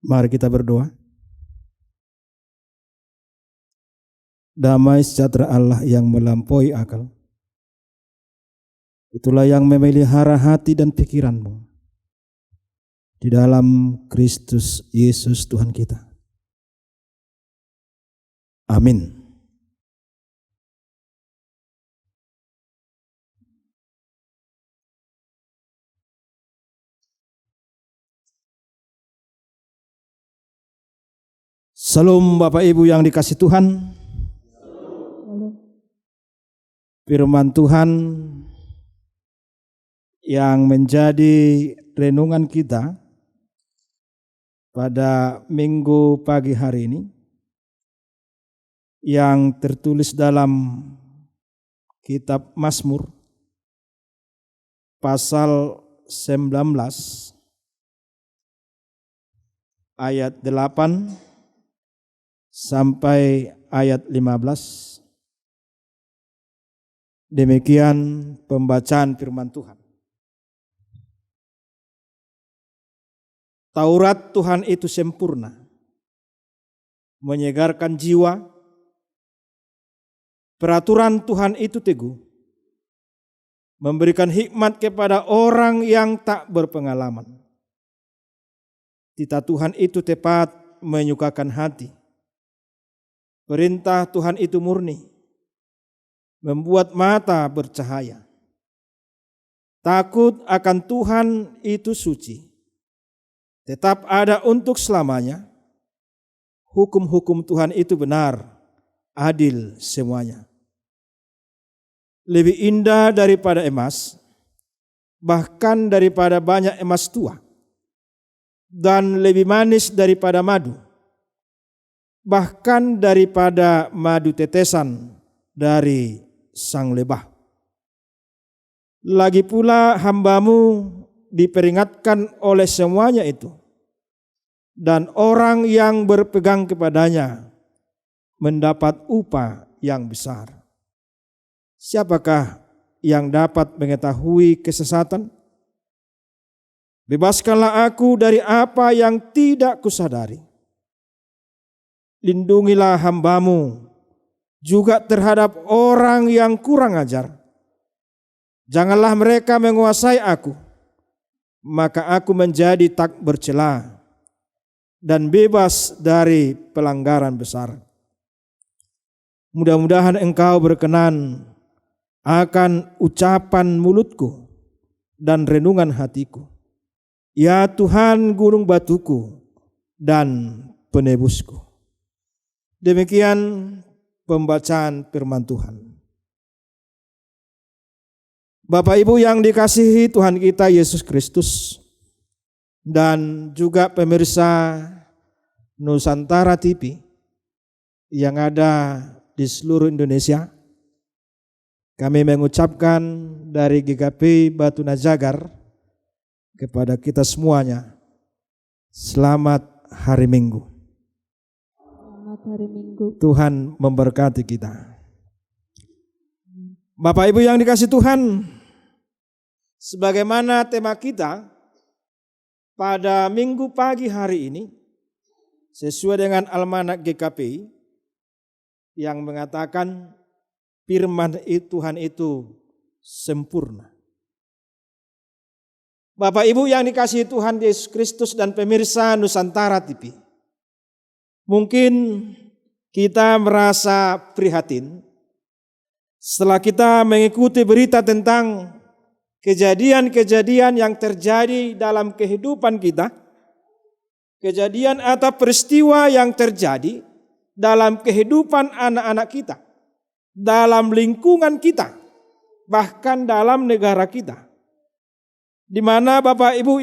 Mari kita berdoa. Damai sejahtera Allah yang melampaui akal, itulah yang memelihara hati dan pikiranmu di dalam Kristus Yesus Tuhan kita. Amin. Salam Bapak Ibu yang dikasihi Tuhan. Firman Tuhan yang menjadi renungan kita pada minggu pagi hari ini yang tertulis dalam kitab Mazmur pasal 19 ayat 8 sampai ayat 15. Demikian pembacaan firman Tuhan. Taurat Tuhan itu sempurna, menyegarkan jiwa. Peraturan Tuhan itu teguh, memberikan hikmat kepada orang yang tak berpengalaman. Titah Tuhan itu tepat, menyukakan hati. Perintah Tuhan itu murni, membuat mata bercahaya. Takut akan Tuhan itu suci, tetap ada untuk selamanya. Hukum-hukum Tuhan itu benar, adil semuanya. Lebih indah daripada emas, bahkan daripada banyak emas tua, dan lebih manis daripada madu, bahkan daripada madu tetesan dari sang lebah. Lagi pula hambamu diperingatkan oleh semuanya itu, dan orang yang berpegang kepadanya mendapat upah yang besar. Siapakah yang dapat mengetahui kesesatan? Bebaskanlah aku dari apa yang tidak kusadari. Lindungilah hambamu juga terhadap orang yang kurang ajar. Janganlah mereka menguasai aku, maka aku menjadi tak bercela dan bebas dari pelanggaran besar. Mudah-mudahan engkau berkenan akan ucapan mulutku dan renungan hatiku. Ya Tuhan, gunung batuku dan penebusku. Demikian pembacaan firman Tuhan. Bapak Ibu yang dikasihi Tuhan kita Yesus Kristus dan juga pemirsa Nusantara TV yang ada di seluruh Indonesia, kami mengucapkan dari GKP Batu Najagar kepada kita semuanya, selamat hari Minggu. Selamat hari Minggu. Tuhan memberkati kita. Bapak Ibu yang dikasihi Tuhan, sebagaimana tema kita pada minggu pagi hari ini, sesuai dengan almanak GKP yang mengatakan firman Tuhan itu sempurna. Bapak Ibu yang dikasihi Tuhan Yesus Kristus dan pemirsa Nusantara TV, mungkin kita merasa prihatin setelah kita mengikuti berita tentang kejadian-kejadian yang terjadi dalam kehidupan kita, kejadian atau peristiwa yang terjadi dalam kehidupan anak-anak kita, dalam lingkungan kita, bahkan dalam negara kita, di mana Bapak Ibu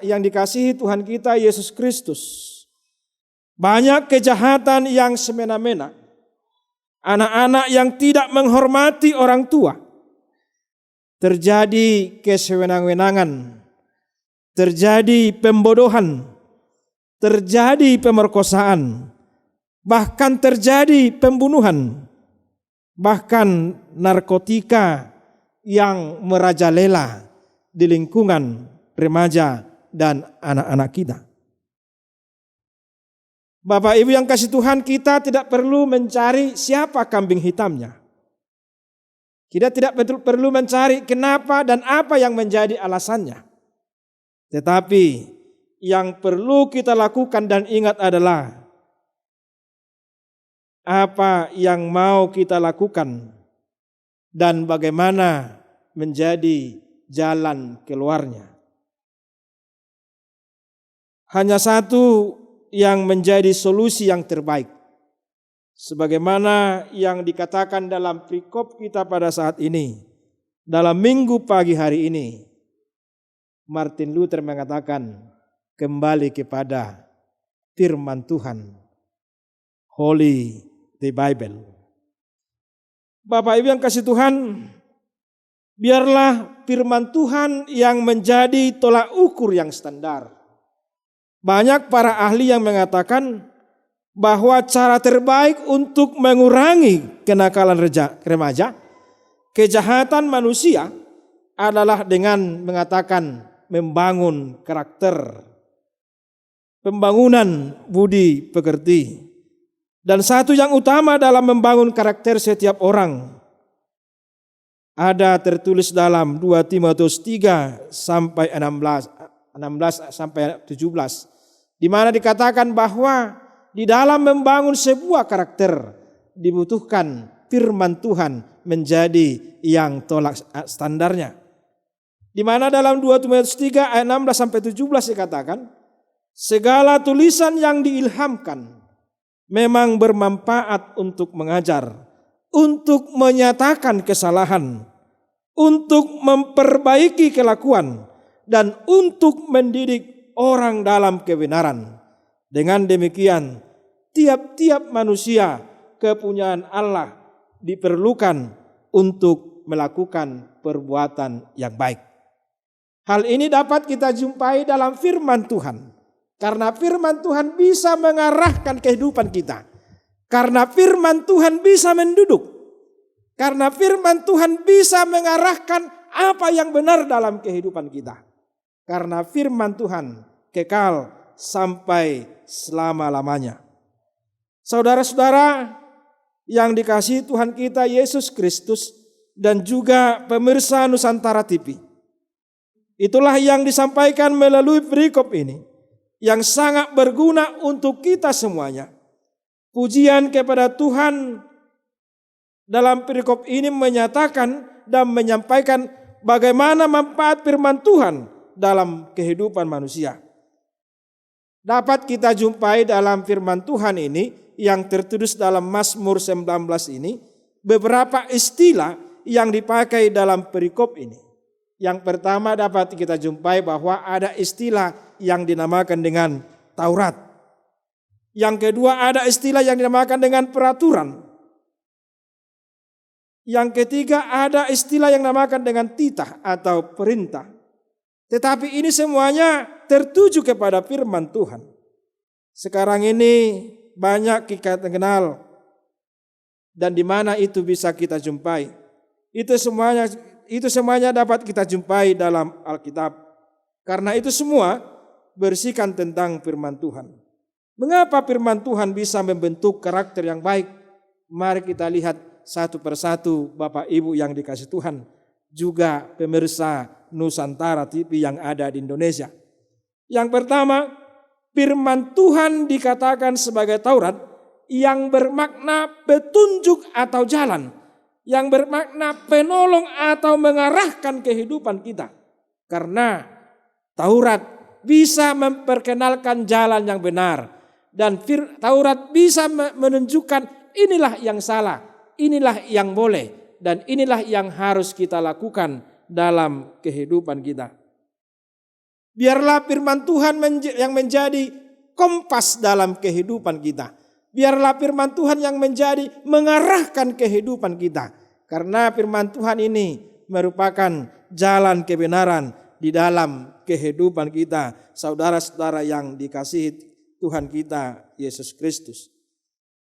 yang dikasihi Tuhan kita Yesus Kristus, banyak kejahatan yang semena-mena. Anak-anak yang tidak menghormati orang tua. Terjadi kesewenang-wenangan. Terjadi pembodohan. Terjadi pemerkosaan. Bahkan terjadi pembunuhan. Bahkan narkotika yang merajalela di lingkungan remaja dan anak-anak kita. Bapak Ibu yang kasih Tuhan, kita tidak perlu mencari siapa kambing hitamnya. Kita tidak perlu mencari kenapa dan apa yang menjadi alasannya. Tetapi yang perlu kita lakukan dan ingat adalah apa yang mau kita lakukan dan bagaimana menjadi jalan keluarnya. Hanya satu yang menjadi solusi yang terbaik. Sebagaimana yang dikatakan dalam perikop kita pada saat ini, dalam minggu pagi hari ini, Martin Luther mengatakan kembali kepada firman Tuhan, Holy the Bible. Bapak Ibu yang kasih Tuhan, biarlah firman Tuhan yang menjadi tolak ukur yang standar. Banyak para ahli yang mengatakan bahwa cara terbaik untuk mengurangi kenakalan remaja, kejahatan manusia adalah dengan mengatakan membangun karakter, pembangunan budi pekerti. Dan satu yang utama dalam membangun karakter setiap orang ada tertulis dalam 2 Timotius 3 sampai 16 sampai 17, di mana dikatakan bahwa di dalam membangun sebuah karakter dibutuhkan firman Tuhan menjadi yang tolak standarnya. Di mana dalam 2 Timotius 3 ayat 16 sampai 17 dikatakan, segala tulisan yang diilhamkan memang bermanfaat untuk mengajar, untuk menyatakan kesalahan, untuk memperbaiki kelakuan, dan untuk mendidik orang dalam kebenaran. Dengan demikian, tiap-tiap manusia kepunyaan Allah diperlukan untuk melakukan perbuatan yang baik. Hal ini dapat kita jumpai dalam firman Tuhan. Karena firman Tuhan bisa mengarahkan kehidupan kita. Karena firman Tuhan bisa menduduk. Karena firman Tuhan bisa mengarahkan apa yang benar dalam kehidupan kita. Karena firman Tuhan kekal sampai selama-lamanya. Saudara-saudara yang dikasihi Tuhan kita Yesus Kristus dan juga pemirsa Nusantara TV. Itulah yang disampaikan melalui perikop ini yang sangat berguna untuk kita semuanya. Pujian kepada Tuhan dalam perikop ini menyatakan dan menyampaikan bagaimana manfaat firman Tuhan dalam kehidupan manusia. Dapat kita jumpai dalam firman Tuhan ini yang tertulis dalam Mazmur 19 ini beberapa istilah yang dipakai dalam perikop ini. Yang pertama dapat kita jumpai bahwa ada istilah yang dinamakan dengan Taurat. Yang kedua ada istilah yang dinamakan dengan peraturan. Yang ketiga ada istilah yang dinamakan dengan titah atau perintah. Tetapi ini semuanya tertuju kepada firman Tuhan. Sekarang ini banyak kita kenal dan di mana itu bisa kita jumpai. Itu semuanya dapat kita jumpai dalam Alkitab. Karena itu semua berisikan tentang firman Tuhan. Mengapa firman Tuhan bisa membentuk karakter yang baik? Mari kita lihat satu persatu Bapak Ibu yang dikasih Tuhan. Juga pemirsa Nusantara TV yang ada di Indonesia. Yang pertama, firman Tuhan dikatakan sebagai Taurat yang bermakna petunjuk atau jalan, yang bermakna penolong atau mengarahkan kehidupan kita. Karena Taurat bisa memperkenalkan jalan yang benar dan Taurat bisa menunjukkan inilah yang salah, inilah yang boleh. Dan inilah yang harus kita lakukan dalam kehidupan kita. Biarlah firman Tuhan yang menjadi kompas dalam kehidupan kita. Biarlah firman Tuhan yang menjadi mengarahkan kehidupan kita. Karena firman Tuhan ini merupakan jalan kebenaran di dalam kehidupan kita. Saudara-saudara yang dikasihi Tuhan kita Yesus Kristus.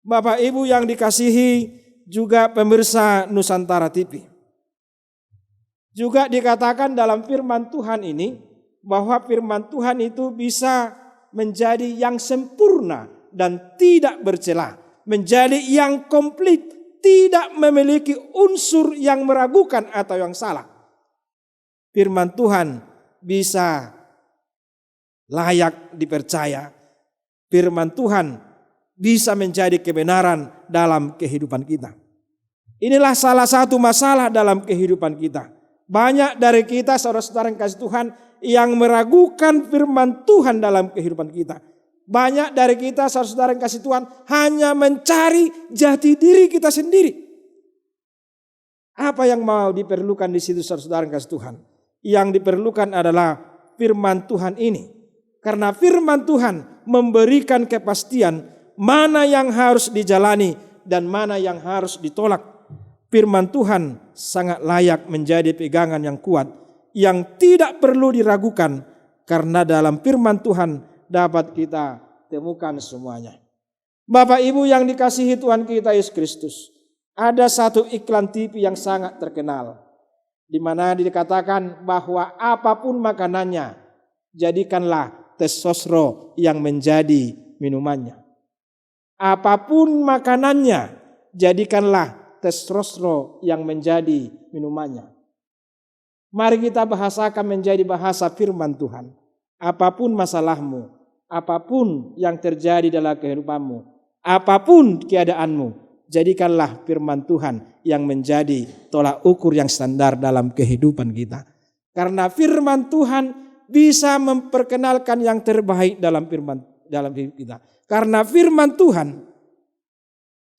Bapak Ibu yang dikasihi juga pemirsa Nusantara TV. Juga dikatakan dalam firman Tuhan ini bahwa firman Tuhan itu bisa menjadi yang sempurna dan tidak bercela, menjadi yang komplit, tidak memiliki unsur yang meragukan atau yang salah. Firman Tuhan bisa layak dipercaya. Firman Tuhan bisa menjadi kebenaran dalam kehidupan kita. Inilah salah satu masalah dalam kehidupan kita. Banyak dari kita, saudara-saudara yang kasih Tuhan, yang meragukan firman Tuhan dalam kehidupan kita. Banyak dari kita, saudara-saudara yang kasih Tuhan, hanya mencari jati diri kita sendiri. Apa yang mau diperlukan di situ, saudara-saudara yang kasih Tuhan? Yang diperlukan adalah firman Tuhan ini. Karena firman Tuhan memberikan kepastian mana yang harus dijalani dan mana yang harus ditolak. Firman Tuhan sangat layak menjadi pegangan yang kuat, yang tidak perlu diragukan, karena dalam firman Tuhan dapat kita temukan semuanya. Bapak Ibu yang dikasihi Tuhan kita Yesus Kristus, ada satu iklan TV yang sangat terkenal, di mana dikatakan bahwa apapun makanannya, jadikanlah tes sosro yang menjadi minumannya. Apapun makanannya, jadikanlah tes sosro yang menjadi minumannya. Mari kita bahasakan menjadi bahasa firman Tuhan. Apapun masalahmu, apapun yang terjadi dalam kehidupanmu, apapun keadaanmu, jadikanlah firman Tuhan yang menjadi tolak ukur yang standar dalam kehidupan kita. Karena firman Tuhan bisa memperkenalkan yang terbaik dalam hidup kita. Karena firman Tuhan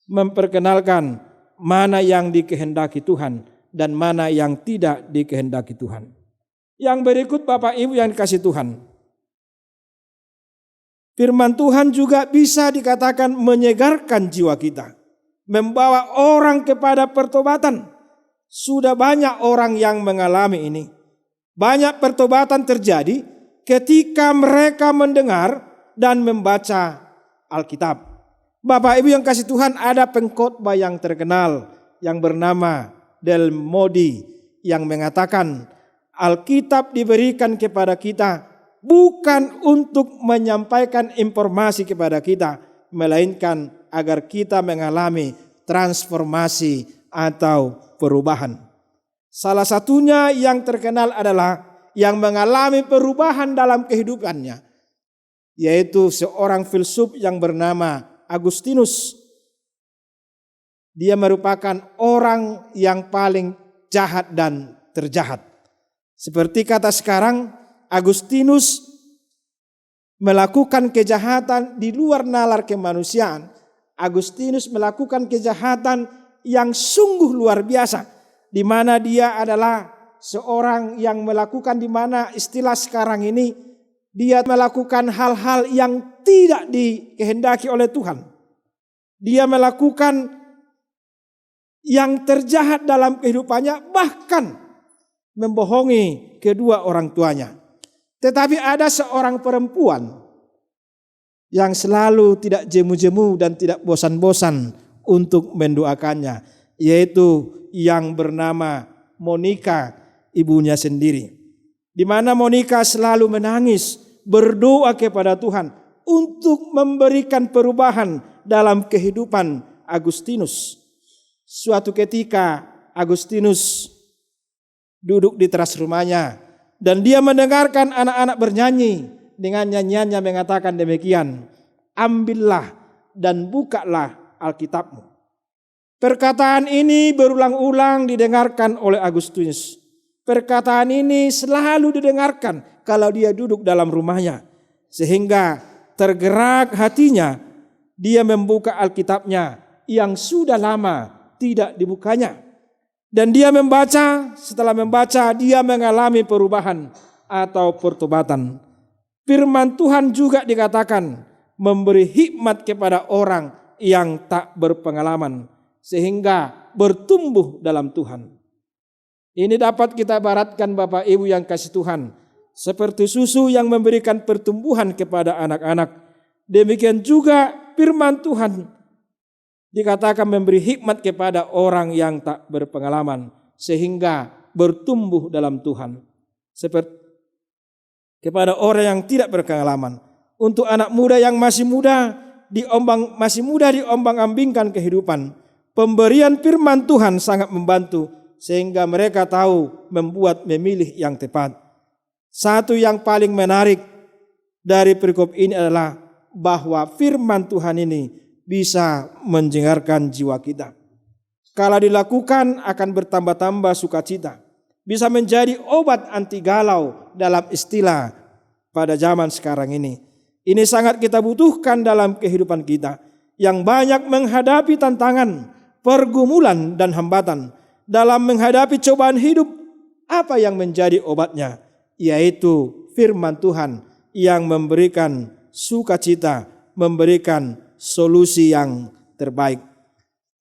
memperkenalkan mana yang dikehendaki Tuhan dan mana yang tidak dikehendaki Tuhan. Yang berikut Bapak Ibu yang dikasihi Tuhan, firman Tuhan juga bisa dikatakan menyegarkan jiwa kita, membawa orang kepada pertobatan. Sudah banyak orang yang mengalami ini. Banyak pertobatan terjadi ketika mereka mendengar dan membaca Alkitab. Bapak Ibu yang kasih Tuhan, ada pengkhotbah yang terkenal yang bernama Del Moody yang mengatakan Alkitab diberikan kepada kita bukan untuk menyampaikan informasi kepada kita, melainkan agar kita mengalami transformasi atau perubahan. Salah satunya yang terkenal adalah yang mengalami perubahan dalam kehidupannya, yaitu seorang filsuf yang bernama Agustinus. Dia merupakan orang yang paling jahat dan terjahat. Seperti kata sekarang, Agustinus melakukan kejahatan di luar nalar kemanusiaan. Agustinus melakukan kejahatan yang sungguh luar biasa, di mana dia adalah seorang yang melakukan, di mana istilah sekarang ini, dia melakukan hal-hal yang tidak dikehendaki oleh Tuhan. Dia melakukan yang terjahat dalam kehidupannya, bahkan membohongi kedua orang tuanya. Tetapi ada seorang perempuan yang selalu tidak jemu-jemu dan tidak bosan-bosan untuk mendoakannya, yaitu yang bernama Monica, ibunya sendiri. Di mana Monica selalu menangis, berdoa kepada Tuhan untuk memberikan perubahan dalam kehidupan Agustinus. Suatu ketika Agustinus duduk di teras rumahnya dan dia mendengarkan anak-anak bernyanyi, dengan nyanyiannya mengatakan demikian, ambillah dan bukalah Alkitabmu. Perkataan ini berulang-ulang didengarkan oleh Agustinus. Perkataan ini selalu didengarkan kalau dia duduk dalam rumahnya. Sehingga tergerak hatinya, dia membuka Alkitabnya yang sudah lama tidak dibukanya. Dan dia membaca, setelah membaca dia mengalami perubahan atau pertobatan. Firman Tuhan juga dikatakan memberi hikmat kepada orang yang tak berpengalaman, sehingga bertumbuh dalam Tuhan. Ini dapat kita ibaratkan Bapak Ibu yang kasih Tuhan, seperti susu yang memberikan pertumbuhan kepada anak-anak. Demikian juga firman Tuhan dikatakan memberi hikmat kepada orang yang tak berpengalaman, sehingga bertumbuh dalam Tuhan. Seperti kepada orang yang tidak berpengalaman. Untuk anak muda yang masih muda, masih mudah diombang-ambingkan kehidupan, pemberian firman Tuhan sangat membantu sehingga mereka tahu memilih yang tepat. Satu yang paling menarik dari perikop ini adalah bahwa firman Tuhan ini bisa menjengkelkan jiwa kita. Kalau dilakukan akan bertambah-tambah sukacita. Bisa menjadi obat anti galau dalam istilah pada zaman sekarang ini. Ini sangat kita butuhkan dalam kehidupan kita yang banyak menghadapi tantangan, pergumulan dan hambatan. Dalam menghadapi cobaan hidup, apa yang menjadi obatnya? Yaitu firman Tuhan yang memberikan sukacita, memberikan solusi yang terbaik.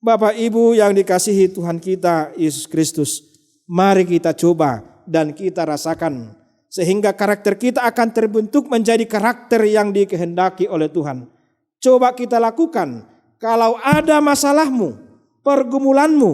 Bapak Ibu yang dikasihi Tuhan kita Yesus Kristus, mari kita coba dan kita rasakan sehingga karakter kita akan terbentuk menjadi karakter yang dikehendaki oleh Tuhan. Coba kita lakukan. Kalau ada masalahmu, pergumulanmu,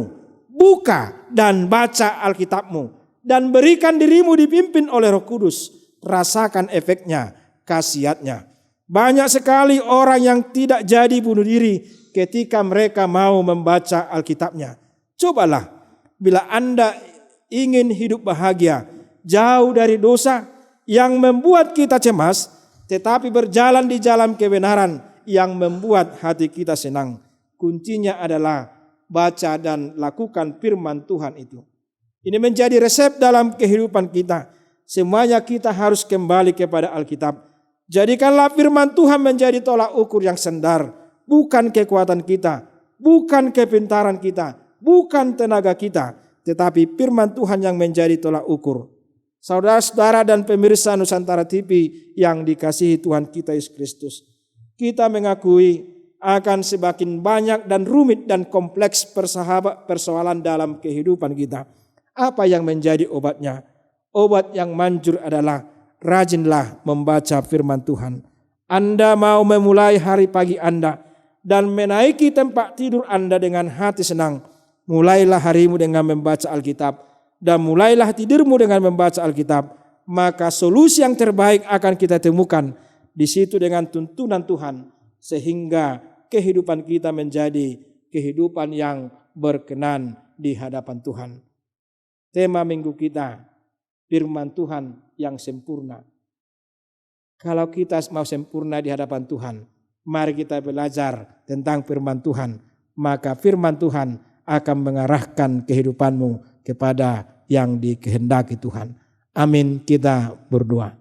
buka dan baca Alkitabmu dan berikan dirimu dipimpin oleh Roh Kudus. Rasakan efeknya, khasiatnya. Banyak sekali orang yang tidak jadi bunuh diri ketika mereka mau membaca Alkitabnya. Cobalah, bila Anda ingin hidup bahagia, jauh dari dosa yang membuat kita cemas, tetapi berjalan di jalan kebenaran yang membuat hati kita senang. Kuncinya adalah baca dan lakukan firman Tuhan itu. Ini menjadi resep dalam kehidupan kita. Semuanya kita harus kembali kepada Alkitab. Jadikanlah firman Tuhan menjadi tolak ukur yang sendar. Bukan kekuatan kita, bukan kepintaran kita, bukan tenaga kita, tetapi firman Tuhan yang menjadi tolak ukur. Saudara-saudara dan pemirsa Nusantara TV yang dikasihi Tuhan kita Yesus Kristus, kita mengakui akan semakin banyak dan rumit dan kompleks persoalan dalam kehidupan kita. Apa yang menjadi obatnya? Obat yang manjur adalah rajinlah membaca firman Tuhan. Anda mau memulai hari pagi Anda dan menaiki tempat tidur Anda dengan hati senang, mulailah harimu dengan membaca Alkitab dan mulailah tidurmu dengan membaca Alkitab, maka solusi yang terbaik akan kita temukan di situ dengan tuntunan Tuhan sehingga kehidupan kita menjadi kehidupan yang berkenan di hadapan Tuhan. Tema minggu kita, firman Tuhan yang sempurna. Kalau kita mau sempurna di hadapan Tuhan, mari kita belajar tentang firman Tuhan. Maka firman Tuhan akan mengarahkan kehidupanmu kepada yang dikehendaki Tuhan. Amin, kita berdoa.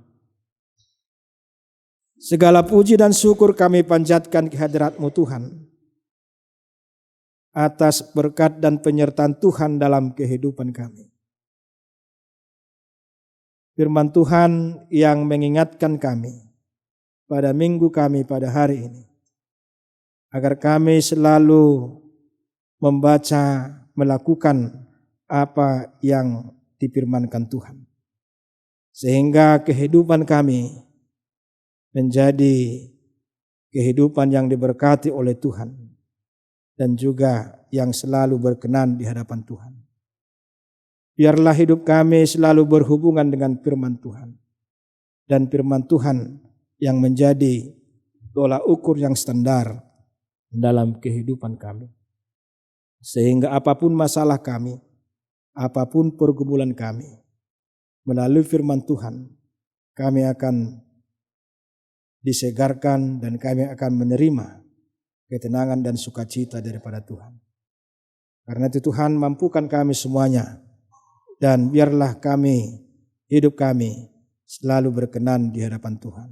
Segala puji dan syukur kami panjatkan kehadirat-Mu Tuhan. Atas berkat dan penyertaan Tuhan dalam kehidupan kami. Firman Tuhan yang mengingatkan kami pada minggu kami pada hari ini. Agar kami selalu membaca, melakukan apa yang difirmankan Tuhan. Sehingga kehidupan kami menjadi kehidupan yang diberkati oleh Tuhan. Dan juga yang selalu berkenan di hadapan Tuhan. Biarlah hidup kami selalu berhubungan dengan firman Tuhan. Dan firman Tuhan yang menjadi tolak ukur yang standar dalam kehidupan kami. Sehingga apapun masalah kami, apapun pergumulan kami, melalui firman Tuhan, kami akan disegarkan dan kami akan menerima ketenangan dan sukacita daripada Tuhan. Karena itu Tuhan mampukan kami semuanya. Dan biarlah hidup kami selalu berkenan di hadapan Tuhan.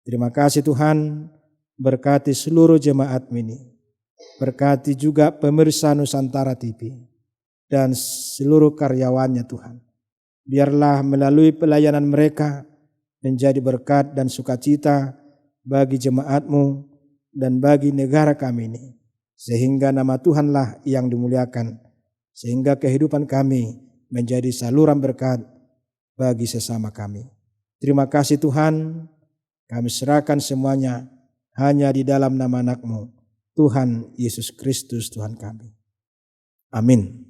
Terima kasih Tuhan, berkati seluruh jemaat ini. Berkati juga pemirsa Nusantara TV dan seluruh karyawannya Tuhan. Biarlah melalui pelayanan mereka menjadi berkat dan sukacita bagi jemaat-Mu dan bagi negara kami ini. Sehingga nama Tuhanlah yang dimuliakan. Sehingga kehidupan kami menjadi saluran berkat bagi sesama kami. Terima kasih Tuhan, kami serahkan semuanya hanya di dalam nama anak-Mu, Tuhan Yesus Kristus Tuhan kami. Amin.